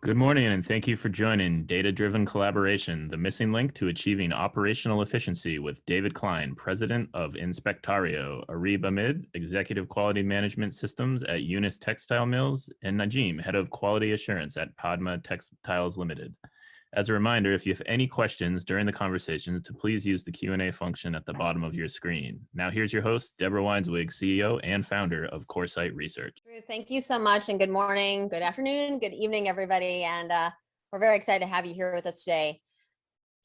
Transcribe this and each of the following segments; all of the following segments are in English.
Good morning, and thank you for joining Data-Driven Collaboration, the missing link to achieving operational efficiency with David Klein, President of Inspectorio, Areeb Ahmed, Executive Quality Management Systems at Yunus Textile Mills, and Najeem, Head of Quality Assurance at Padma Textiles Limited. As a reminder, if you have any questions during the conversation, to please use the Q&A function at the bottom of your screen. Now here's your host, Deborah Weinswig, CEO and founder of Coresight Research. Thank you so much, and good morning, good afternoon, good evening, everybody. And we're very excited to have you here with us today.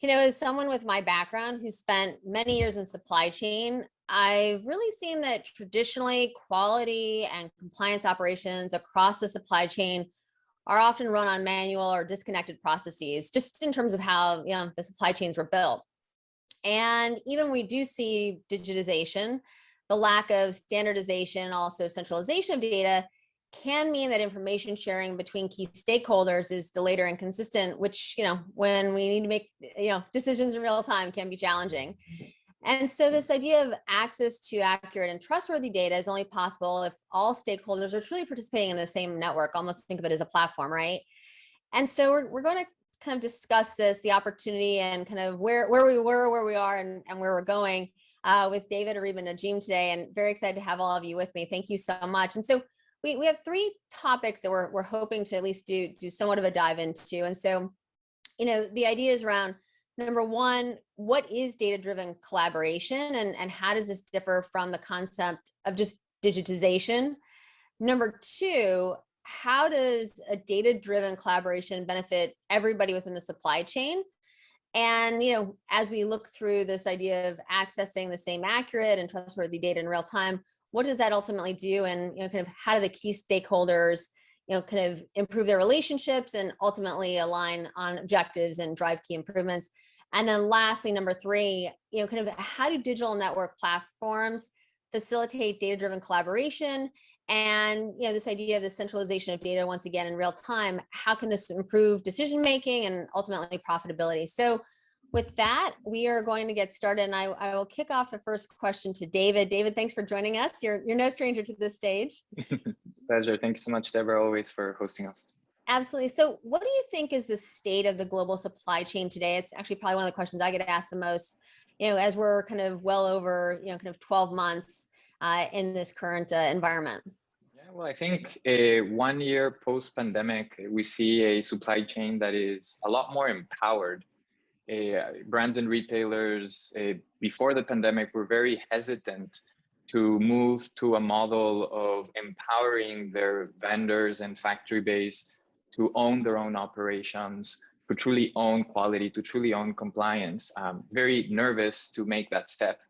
You know, as someone with my background who spent many years in supply chain, I've really seen that traditionally quality and compliance operations across the supply chain are often run on manual or disconnected processes, just in terms of how the supply chains were built. And even we do see digitization, the lack of standardization, also centralization of data, can mean that information sharing between key stakeholders is delayed or inconsistent, which, when we need to make, decisions in real time, can be challenging. And so this idea of access to accurate and trustworthy data is only possible if all stakeholders are truly participating in the same network. Almost think of it as a platform, right? And so we're going to kind of discuss this, the opportunity, and kind of where we were, where we are, and where we're going with David, Areeb, and Najeem today. And very excited to have all of you with me. Thank you so much. And so we have three topics that we're hoping to at least do somewhat of a dive into. And so, the idea is around, number one, what is data-driven collaboration, and how does this differ from the concept of just digitization? Number two, how does a data-driven collaboration benefit everybody within the supply chain? And, as we look through this idea of accessing the same accurate and trustworthy data in real time, what does that ultimately do? And, kind of how do the key stakeholders, kind of improve their relationships and ultimately align on objectives and drive key improvements? And then lastly, number three, kind of how do digital network platforms facilitate data-driven collaboration? And, this idea of the centralization of data, once again, in real time, how can this improve decision-making and ultimately profitability? So with that, we are going to get started, and I will kick off the first question to David. David, thanks for joining us. You're no stranger to this stage. Pleasure. Thank you so much, Deborah, always, for hosting us. Absolutely. So what do you think is the state of the global supply chain today? It's actually probably one of the questions I get asked the most, as we're kind of well over, kind of 12 months in this current environment. Yeah, well, I think 1 year post-pandemic, we see a supply chain that is a lot more empowered. Brands and retailers before the pandemic were very hesitant to move to a model of empowering their vendors and factory base to own their own operations, to truly own quality, to truly own compliance. Very nervous to make that step.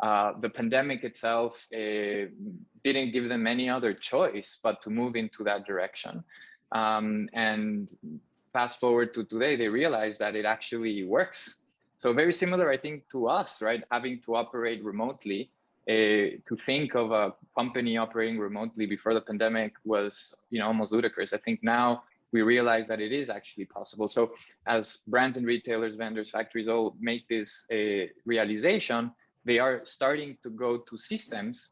The pandemic itself didn't give them any other choice but to move into that direction. And fast forward to today, they realize that it actually works. So very similar, I think, to us, right? Having to operate remotely. To think of a company operating remotely before the pandemic was, almost ludicrous. I think now we realize that it is actually possible. So as brands and retailers, vendors, factories all make this realization, they are starting to go to systems,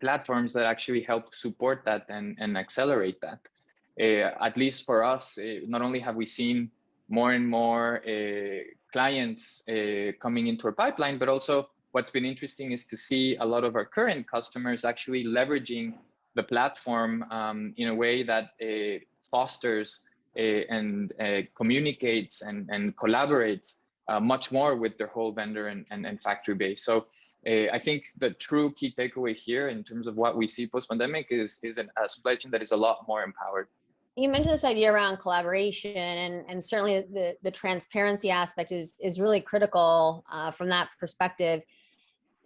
platforms that actually help support that and accelerate that. At least for us, not only have we seen more and more clients coming into our pipeline, but also what's been interesting is to see a lot of our current customers actually leveraging the platform in a way that fosters and communicates and collaborates much more with their whole vendor and factory base. So I think the true key takeaway here in terms of what we see post-pandemic is a supply chain that is a lot more empowered. You mentioned this idea around collaboration, and certainly the transparency aspect is really critical from that perspective.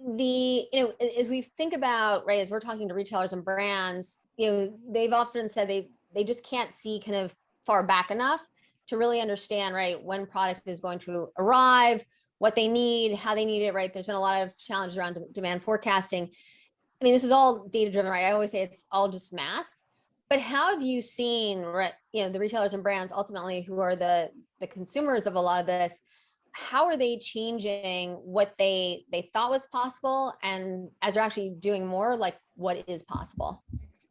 As we think about, right, as we're talking to retailers and brands, they've often said they just can't see kind of far back enough to really understand, right, when product is going to arrive, what they need, how they need it, right? There's been a lot of challenges around demand forecasting. I mean, this is all data driven, right? I always say it's all just math. But how have you seen, right, the retailers and brands ultimately, who are the consumers of a lot of this, how are they changing what they thought was possible, and as they're actually doing more, like what is possible?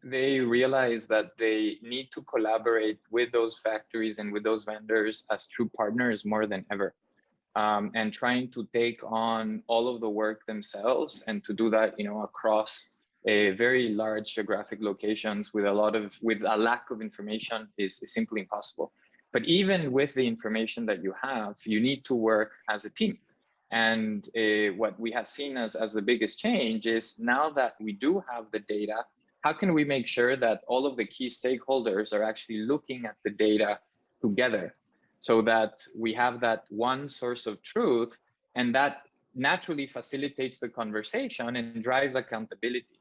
they realize that they need to collaborate with those factories and with those vendors as true partners more than ever. And trying to take on all of the work themselves and to do that, across a very large geographic locations with a lack of information is simply impossible. But even with the information that you have, you need to work as a team. And what we have seen as the biggest change is now that we do have the data, how can we make sure that all of the key stakeholders are actually looking at the data together so that we have that one source of truth, and that naturally facilitates the conversation and drives accountability.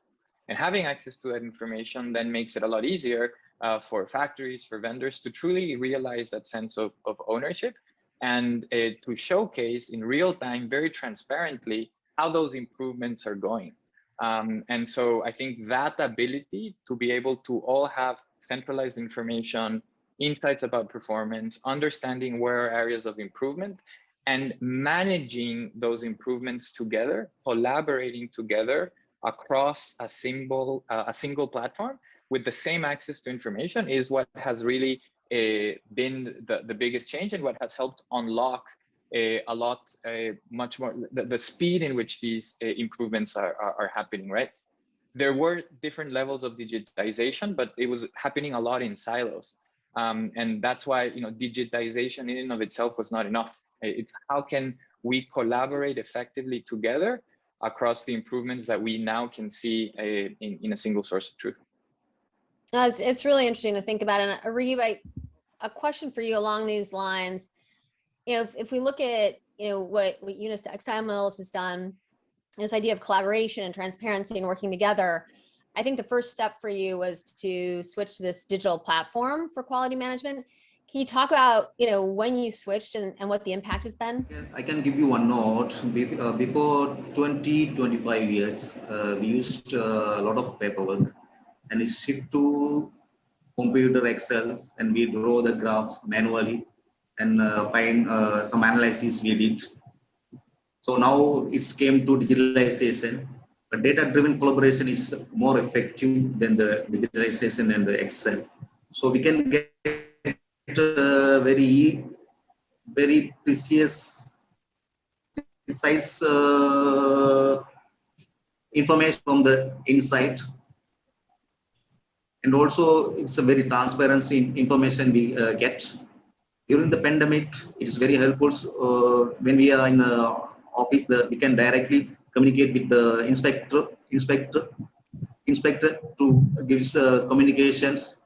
And having access to that information then makes it a lot easier for factories, for vendors to truly realize that sense of ownership and to showcase in real time, very transparently, how those improvements are going. And so I think that ability to be able to all have centralized information, insights about performance, understanding where are areas of improvement, and managing those improvements together, collaborating together across a single platform with the same access to information is what has really been the biggest change, and what has helped unlock much more the speed in which these improvements are happening, right? There were different levels of digitization, but it was happening a lot in silos. And that's why, digitization in and of itself was not enough. It's how can we collaborate effectively together across the improvements that we now can see in a single source of truth. It's really interesting to think about. And Areeb, a question for you along these lines. If we look at what Yunus Textile Mills has done, this idea of collaboration and transparency and working together, I think the first step for you was to switch to this digital platform for quality management. Can you talk about when you switched and what the impact has been? I can give you one note. Before 25 years, we used a lot of paperwork, and we shift to computer Excel, and we draw the graphs manually and find some analysis we did. So now it's came to digitalization. But data-driven collaboration is more effective than the digitalization and the Excel. So we can get very precise information from the inside, and also it's a very transparency information we get. During the pandemic, it's very helpful when we are in the office. We can directly communicate with the inspector to give communications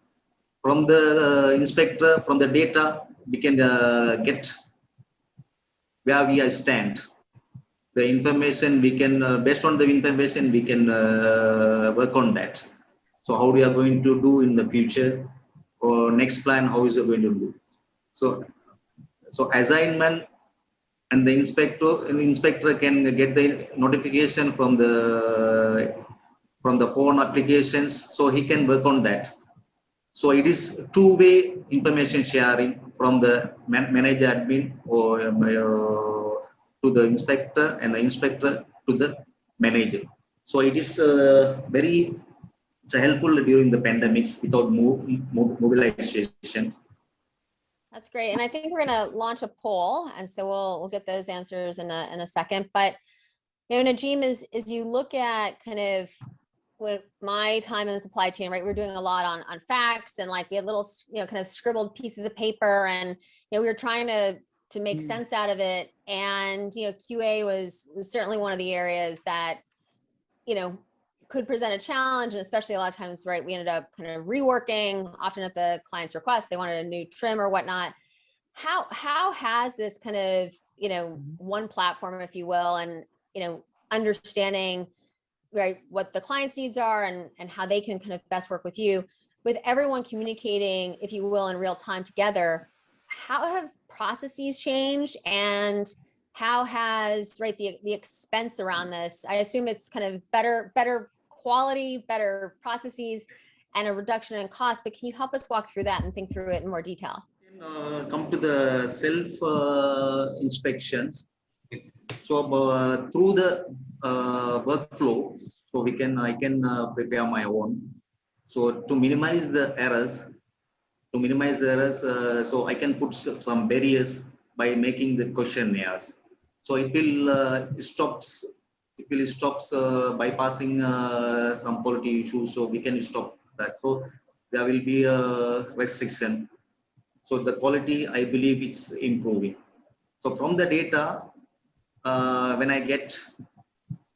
from the inspector. From the data, we can get where we stand. The information we can, based on the information, we can work on that. So how we are going to do in the future, or next plan, how is it going to do? So assignment, and the inspector can get the notification from the phone applications, so he can work on that. So it is two-way information sharing from the manager admin or to the inspector, and the inspector to the manager. So it is very helpful during the pandemics without mobilization. That's great. And I think we're going to launch a poll, and so we'll get those answers in a second. But Najeem, as you look at kind of with my time in the supply chain, right, we're doing a lot on facts, and like we had little kind of scribbled pieces of paper, and we were trying to make sense out of it. And QA was certainly one of the areas that could present a challenge, and especially a lot of times, right, we ended up kind of reworking, often at the client's request. They wanted a new trim or whatnot. How has this kind of one platform, if you will, and understanding, right, what the client's needs are and how they can kind of best work with you, with everyone communicating, if you will, in real time together, how have processes changed, and how has, right, the expense around this? I assume it's kind of better quality, better processes, and a reduction in cost, but can you help us walk through that and think through it in more detail? Come to the self inspections. So through the workflow, so I can prepare my own. So to minimize the errors, so I can put some barriers by making the questionnaires. So it will stops bypassing some quality issues. So we can stop that. So there will be a restriction. So the quality, I believe, it's improving. So from the data, when I get,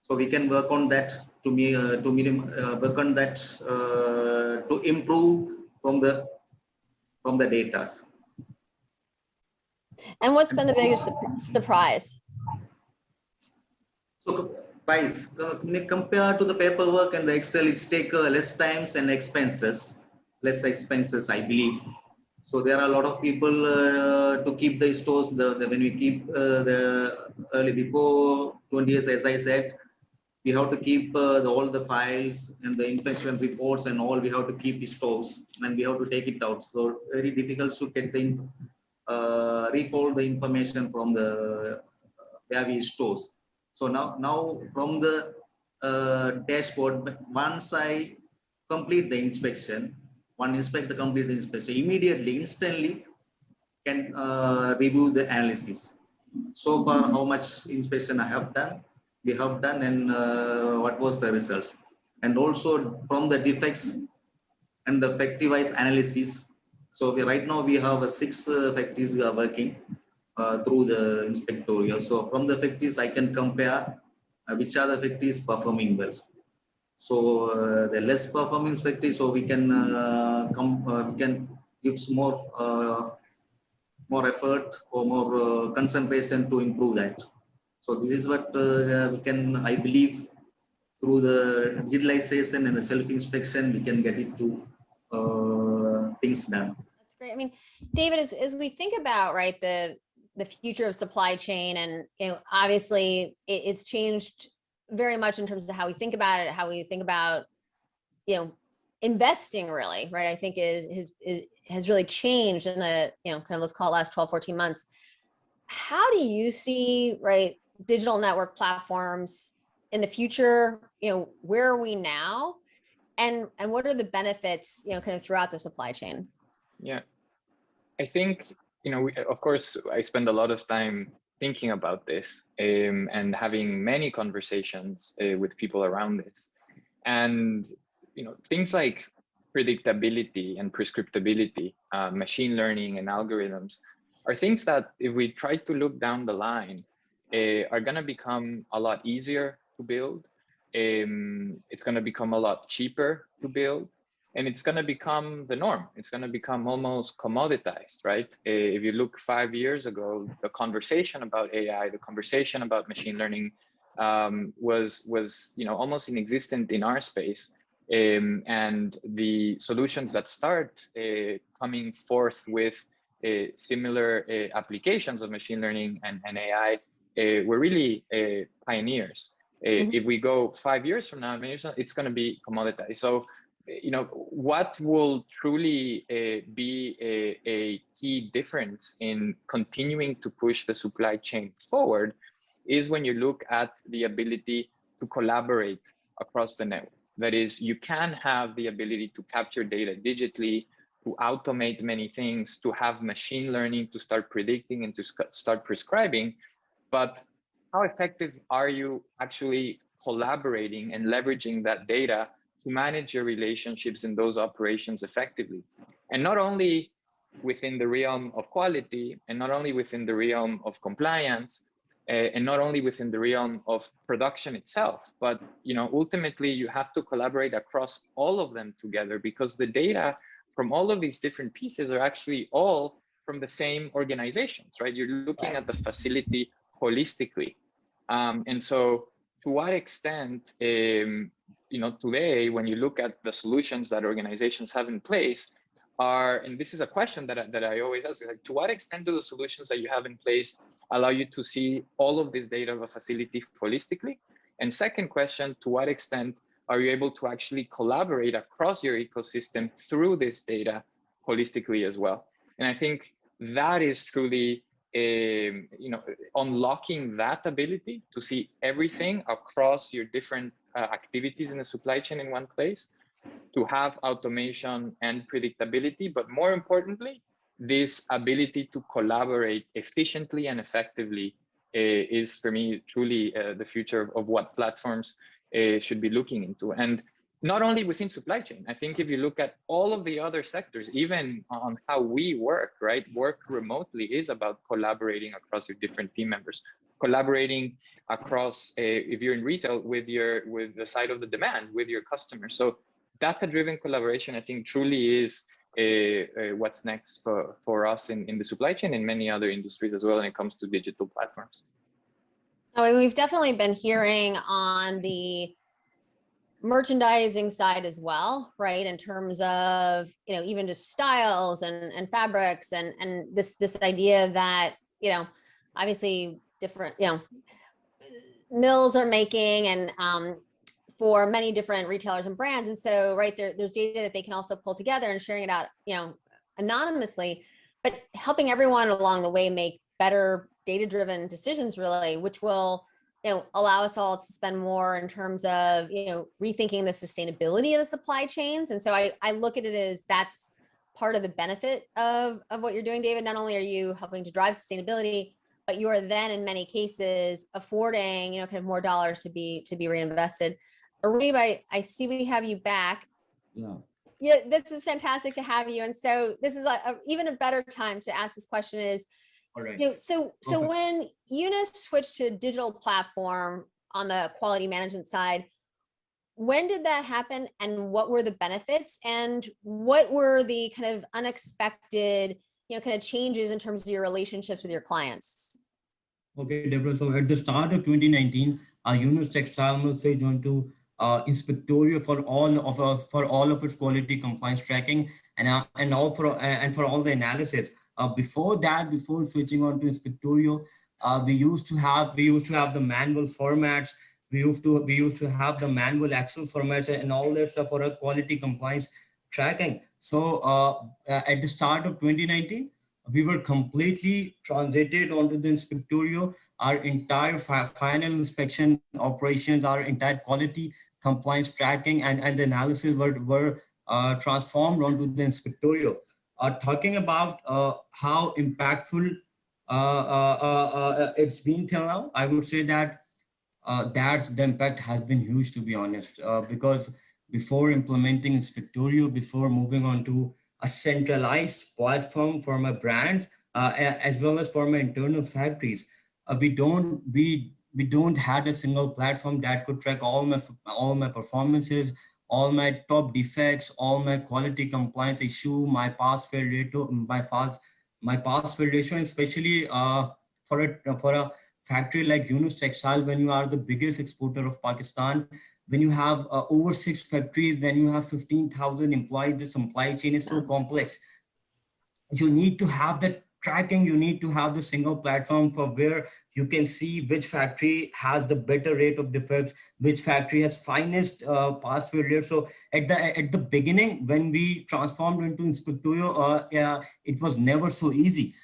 so we can work on that work on that to improve from the data. And what's been the biggest surprise? So price compared to the paperwork and the Excel, it's take less times and less expenses, I believe. So there are a lot of people to keep the stores. When we keep the early before 20 years, as I said, we have to keep all the files and the inspection reports and all. We have to keep stores and we have to take it out. So very difficult to get the recall the information from the where we stores. So now from the dashboard, once I complete the inspection, one inspector complete the inspection, immediately, instantly can review the analysis. So far, how much inspection I have done, we have done, and what was the results. And also from the defects and the factory-wise analysis. So right now we have 6 factories we are working through the Inspectorio. So from the factories, I can compare which are the factories performing well. So the less performing factories, so we can give more effort or more concentration to improve that. So this is what we can, I believe, through the digitalization and the self-inspection, we can get it to things done. That's great. I mean, David, as we think about, right, the future of supply chain, and obviously it's changed very much in terms of how we think about it, how we think about investing, really, right? I think has really changed in the kind of, let's call it, last 12, 14 months. How do you see, right, digital network platforms in the future? Where are we now, and what are the benefits kind of throughout the supply chain? Yeah, I think of course I spend a lot of time thinking about this and having many conversations with people around this, and things like predictability and prescriptability, machine learning and algorithms are things that, if we try to look down the line, are going to become a lot easier to build. It's going to become a lot cheaper to build, and it's going to become the norm. It's going to become almost commoditized, right? If you look 5 years ago, the conversation about AI, the conversation about machine learning was almost inexistent in our space. And the solutions that start coming forth with similar applications of machine learning and AI were really pioneers. If we go 5 years from now, it's going to be commoditized. So, what will truly be a key difference in continuing to push the supply chain forward is when you look at the ability to collaborate across the network. That is, you can have the ability to capture data digitally, to automate many things, to have machine learning, to start predicting and to start prescribing. But how effective are you actually collaborating and leveraging that data to manage your relationships in those operations effectively? And not only within the realm of quality, and not only within the realm of compliance, and not only within the realm of production itself, but ultimately you have to collaborate across all of them together, because the data from all of these different pieces are actually all from the same organizations, right? You're looking at the facility holistically. And so to what extent, today, when you look at the solutions that organizations have in place, and this is a question that I always ask, like, to what extent do the solutions that you have in place allow you to see all of this data of a facility holistically? And second question, to what extent are you able to actually collaborate across your ecosystem through this data holistically as well? And I think that is truly unlocking that ability to see everything across your different activities in the supply chain in one place to have automation and predictability, but more importantly, this ability to collaborate efficiently and effectively is for me truly the future of what platforms should be looking into. And not only within supply chain, I think if you look at all of the other sectors, even on how we work, right? Work remotely is about collaborating across your different team members, collaborating across, if you're in retail, with the side of the demand, with your customers. So data-driven collaboration, I think, truly is what's next for us in the supply chain and many other industries as well when it comes to digital platforms. Oh, and we've definitely been hearing on the merchandising side as well, right? In terms of, you know, even just styles and fabrics and this idea that, you know, obviously different, you know, mills are making and for many different retailers and brands. And so, right there's data that they can also pull together and sharing it out, you know, anonymously, but helping everyone along the way make better data-driven decisions, really, which will, you know, allow us all to spend more in terms of, you know, rethinking the sustainability of the supply chains. And so I look at it as that's part of the benefit of what you're doing, David. Not only are you helping to drive sustainability, but you are then in many cases affording, you know, kind of more dollars to be reinvested. Areeb, I see we have you back. Yeah. Yeah, this is fantastic to have you. And so this is even a better time to ask this question is, All right. you know, so when Yunus switched to digital platform on the quality management side, when did that happen and what were the benefits and what were the kind of unexpected, you know, kind of changes in terms of your relationships with your clients? Okay, Deborah. So at the start of 2019, Yunus Textile was joined to Inspectorio for all of its quality compliance tracking and for all the analysis. Before that, before switching on to Inspectorio, we used to have the manual formats. We used to have the manual Excel formats and all that stuff for our quality compliance tracking. So at the start of 2019, we were completely transited onto the Inspectorio. Our entire final inspection operations, our entire quality compliance tracking and the analysis were transformed onto the Inspectorio. Talking about how impactful it's been till now, I would say that the impact has been huge, to be honest, because before implementing Inspectorio, before moving on to a centralized platform for my brand, as well as for my internal factories, we don't had a single platform that could track all my performances, all my top defects, all my quality compliance issue, my pass fail ratio, my pass fail ratio, especially for a factory like Yunus Textile, when you are the biggest exporter of Pakistan, when you have over 6 factories, when you have 15,000 employees, the supply chain is so complex. You need to have the tracking, you need to have the single platform for where you can see which factory has the better rate of defects, which factory has finest pass fail rate. So at the beginning, when we transformed into Inspectorio, it was never so easy.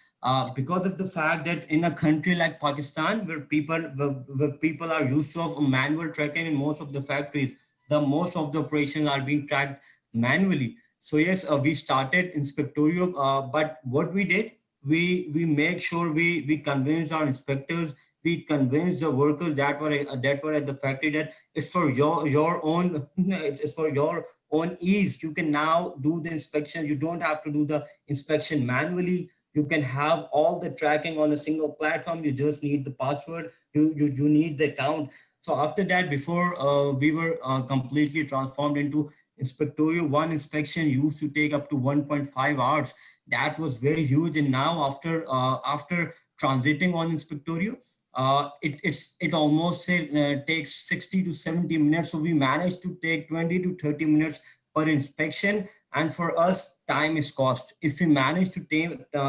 Because of the fact that in a country like Pakistan, where people are used to manual tracking in most of the factories, most of the operations are being tracked manually. So yes, we started Inspectorio, but what we did, we make sure we convinced our inspectors, we convinced the workers that were at the factory that it's for your own it's for your own ease. You can now do the inspection. You don't have to do the inspection manually. You can have all the tracking on a single platform. You just need the password. You need the account. So after that, before we were completely transformed into Inspectorio, one inspection used to take up to 1.5 hours. That was very huge. And now after transiting on Inspectorio, it almost takes 60 to 70 minutes. So we managed to take 20 to 30 minutes per inspection. And for us, time is cost. If we manage to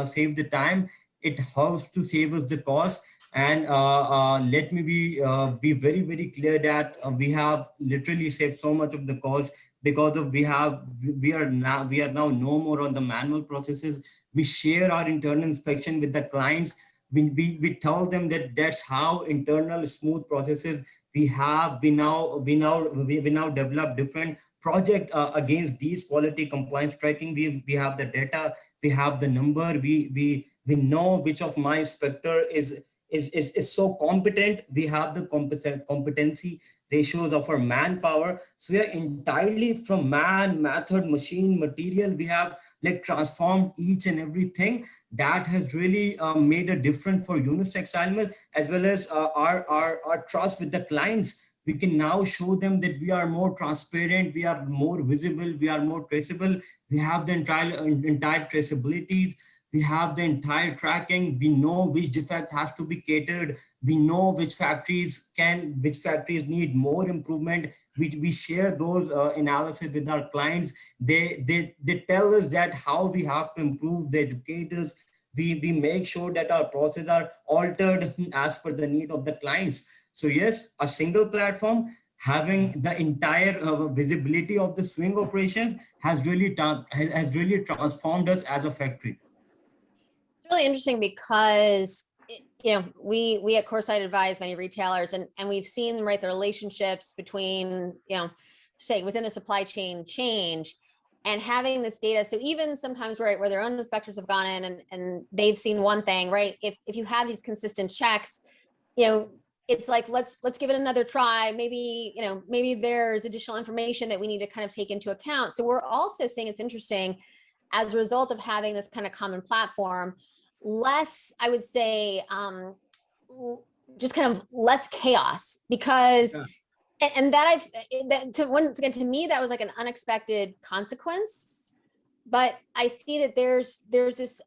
save the time, it helps to save us the cost. And let me be very, very clear that we have literally saved so much of the cost because of we are now no more on the manual processes. We share our internal inspection with the clients. We tell them that that's how internal smooth processes we have. We now develop different project against these quality compliance tracking. We have the data, we have the number, we know which of my inspector is so competent. We have the competency ratios of our manpower. So we are entirely from man, method, machine, material. We have like transformed each and everything. That has really made a difference for Yunus Textile Mill, as well as our trust with the clients. We can now show them that we are more transparent, we are more visible, we are more traceable. We have the entire traceabilities, we have the entire tracking. We know which defect has to be catered. We know which factories need more improvement. We share those analysis with our clients. They tell us that how we have to improve the educators. We make sure that our processes are altered as per the need of the clients. So yes, a single platform having the entire visibility of the swing operations has really transformed us as a factory. It's really interesting because we at Coresight advise many retailers, and we've seen, right, the relationships between, say within the supply chain change, and having this data. So even sometimes, right, where their own inspectors have gone in and they've seen one thing, right, if you have these consistent checks, it's like, let's give it another try. Maybe, maybe there's additional information that we need to kind of take into account. So we're also seeing, it's interesting, as a result of having this kind of common platform, less, I would say, just kind of less chaos, because, and that once again, to me, that was like an unexpected consequence. But I see that there's this,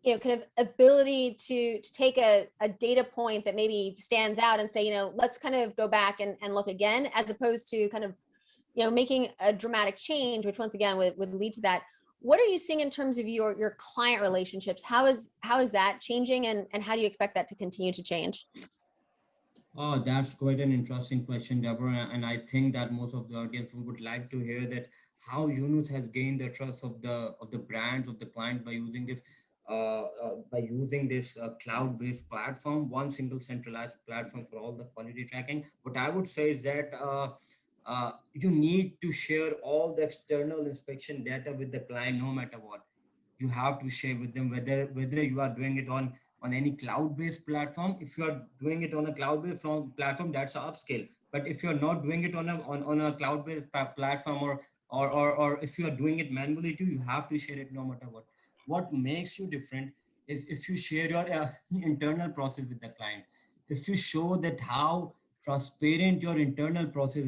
kind of ability to take a data point that maybe stands out and say, let's kind of go back and look again, as opposed to kind of, making a dramatic change, which once again would lead to that. What are you seeing in terms of your client relationships? How is that changing, and how do you expect that to continue to change? Oh, that's quite an interesting question, Deborah. And I think that most of the audience would like to hear that how Yunus has gained the trust of the brands, of the clients, by using this cloud-based platform, one single centralized platform for all the quality tracking. What I would say is that you need to share all the external inspection data with the client, no matter what. You have to share with them, whether you are doing it on any cloud-based platform. If you are doing it on a cloud-based platform, that's an upscale. But if you're not doing it on a cloud-based platform, or if you are doing it manually too, you have to share it no matter what. What makes you different is if you share your internal process with the client. If you show that how transparent your internal process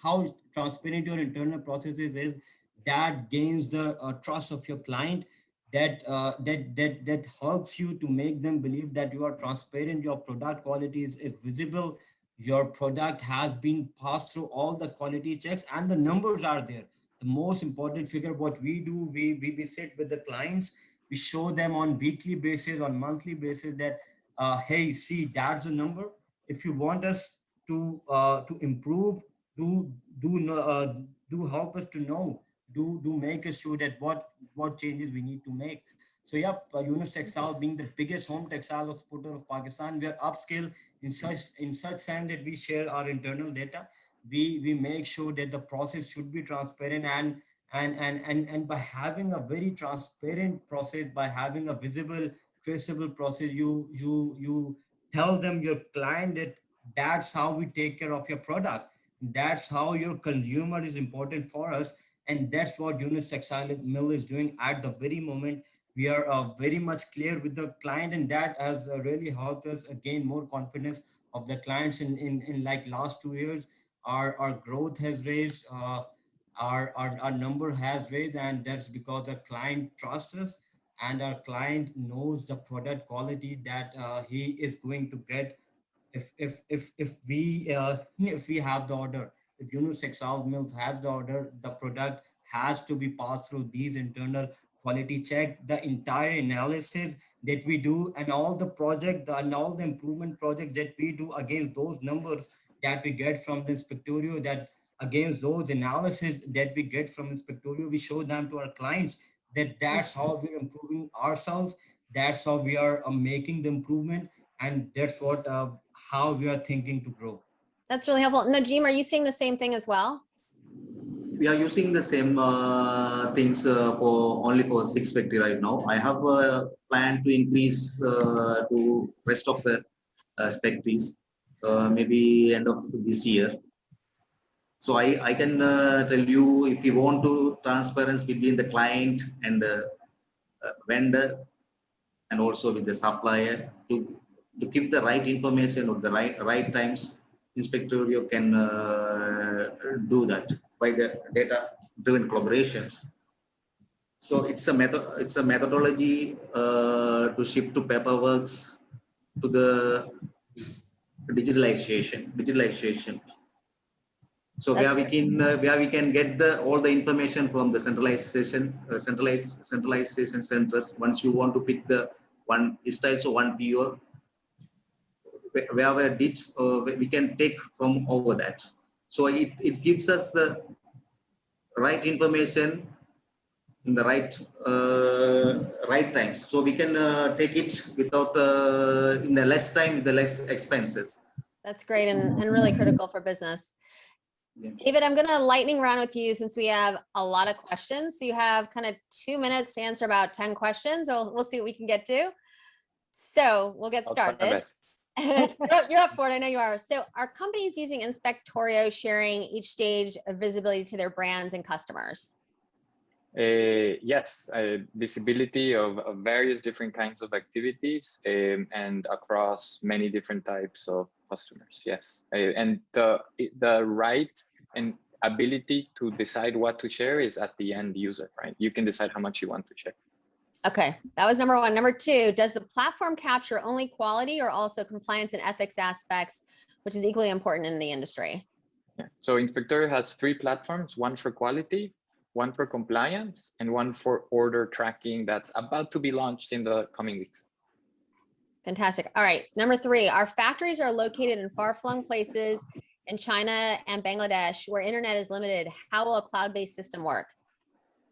how transparent your internal processes is, that gains the trust of your client. That helps you to make them believe that you are transparent, your product quality is visible, your product has been passed through all the quality checks, and the numbers are there. The most important figure, what we do, we sit with the clients, we show them on weekly basis, on monthly basis, that hey, see, that's the number. If you want us to improve, do help us to know, do make us sure that what changes we need to make. So yep, Yunus Textile, being the biggest home textile exporter of Pakistan, we are upscale in such sense that we share our internal data. We make sure that the process should be transparent, and by having a very transparent process, by having a visible, traceable process, you tell them, your client, that that's how we take care of your product. That's how your consumer is important for us. And that's what Yunus Textile Mill is doing at the very moment. We are very much clear with the client, and that has really helped us gain more confidence of the clients in like last 2 years. Our growth has raised, our number has raised, and that's because the client trusts us, and our client knows the product quality that he is going to get. If we have the order, if Yunus Textile Mills has the order, the product has to be passed through these internal quality check, the entire analysis that we do, and all the project and all the improvement projects that we do against those numbers that we get from the Inspectorio, that against those analysis that we get from Inspectorio, we show them to our clients, that that's how we're improving ourselves, that's how we are making the improvement, and that's what how we are thinking to grow. That's really helpful. Najeem, are you seeing the same thing as well? We are using the same things for only for 6 factory right now. I have a plan to increase to rest of the factories maybe end of this year. So I can tell you, if you want to transparency between the client and the vendor and also with the supplier to give the right information at the right times, Inspectorio can do that by the data-driven collaborations. So it's a methodology to shift to paperworks to the digitalization. So where we can get all the information from the centralization centers. Once you want to pick the one styles or one PO, wherever did we can take from over that. So it gives us the right information in the right times. So we can take it without in the less time, with the less expenses. That's great and really critical for business. Yeah. David, I'm going to lightning round with you since we have a lot of questions. So you have kind of 2 minutes to answer about 10 questions. So we'll see what we can get to. So we'll get started. You're up for it. I know you are. So are companies using Inspectorio sharing each stage of visibility to their brands and customers? Yes, visibility of various different kinds of activities and across many different types of customers. Yes, and the right and ability to decide what to share is at the end user, right? You can decide how much you want to share. Okay, that was number one. Number two, does the platform capture only quality or also compliance and ethics aspects, which is equally important in the industry? Yeah. So Inspectorio has 3 platforms, one for quality, one for compliance, and one for order tracking that's about to be launched in the coming weeks. Fantastic. All right. Number 3, our factories are located in far-flung places in China and Bangladesh where internet is limited. How will a cloud-based system work?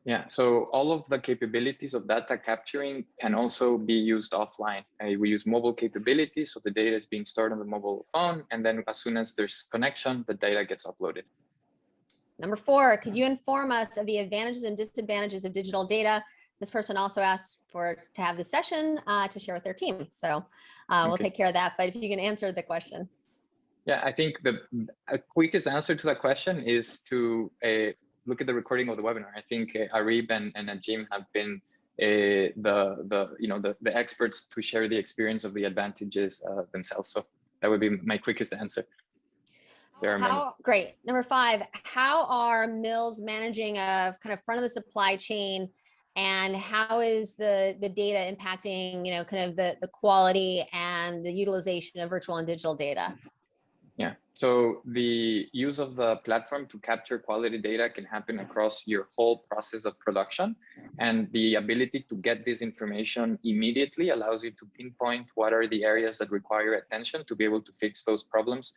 Yeah, so all of the capabilities of data capturing can also be used offline. We use mobile capabilities, so the data is being stored on the mobile phone, and then as soon as there's connection, the data gets uploaded. Number 4, could you inform us of the advantages and disadvantages of digital data? This person also asked to have the session to share with their team. So we'll take care of that, but if you can answer the question. Yeah, I think the quickest answer to that question is to look at the recording of the webinar. I think Areeb and Najeem have been the experts to share the experience of the advantages themselves. So that would be my quickest answer. Great. Number 5, how are mills managing a kind of front of the supply chain, and how is the data impacting, kind of the quality and the utilization of virtual and digital data? Yeah, so the use of the platform to capture quality data can happen across your whole process of production, and the ability to get this information immediately allows you to pinpoint what are the areas that require attention to be able to fix those problems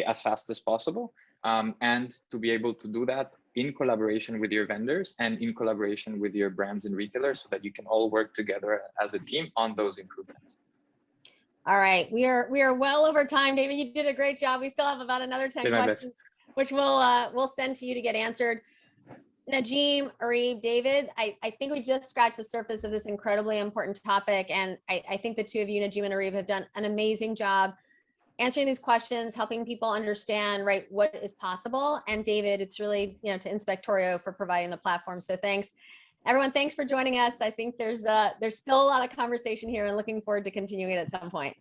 as fast as possible, and to be able to do that in collaboration with your vendors and in collaboration with your brands and retailers so that you can all work together as a team on those improvements. All right, we are well over time, David. You did a great job. We still have about another 10 questions, which we'll send to you to get answered. Najeem, Areeb, David, I think we just scratched the surface of this incredibly important topic, and I think the two of you, Najeem and Areeb, have done an amazing job answering these questions, helping people understand what is possible. And David, it's really to Inspectorio for providing the platform. So thanks. Everyone, thanks for joining us. I think there's still a lot of conversation here and looking forward to continuing it at some point.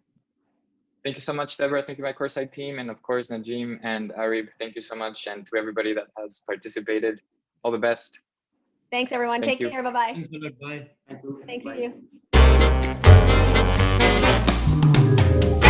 Thank you so much, Deborah. Thank you, my Coresight team. And of course, Najeem and Areeb, thank you so much. And to everybody that has participated, all the best. Thanks, everyone. Take care. Bye-bye. Bye. Thank you.